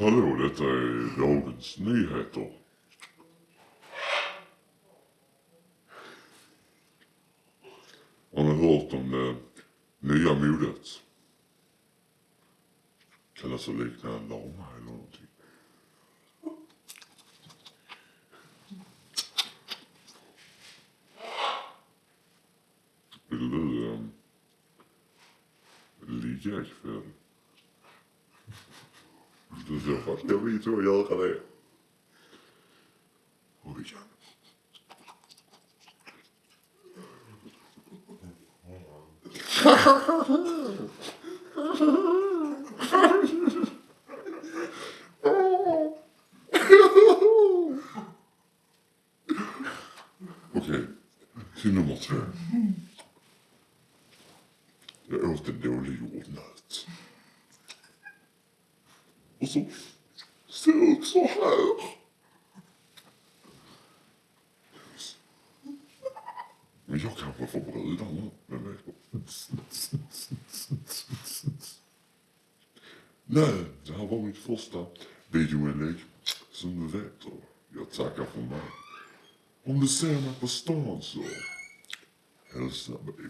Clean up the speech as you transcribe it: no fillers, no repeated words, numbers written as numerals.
Hallå, detta är dagens nyheter. Har ni hört om det nya modet? Kallas att likna en lama eller någonting. Vill du ligga ikväll? Du så fall ska vi två göra det. Oj. Okej, till nummer 2. Jag åt en dålig jordnöt. Och så ser det ut så här. Men jag kanske får brödarna, vem vet. Nej, det här var mitt första videoinlägg. Som du vet, och jag tackar för mig. Om du ser mig på stan så hälsa baby.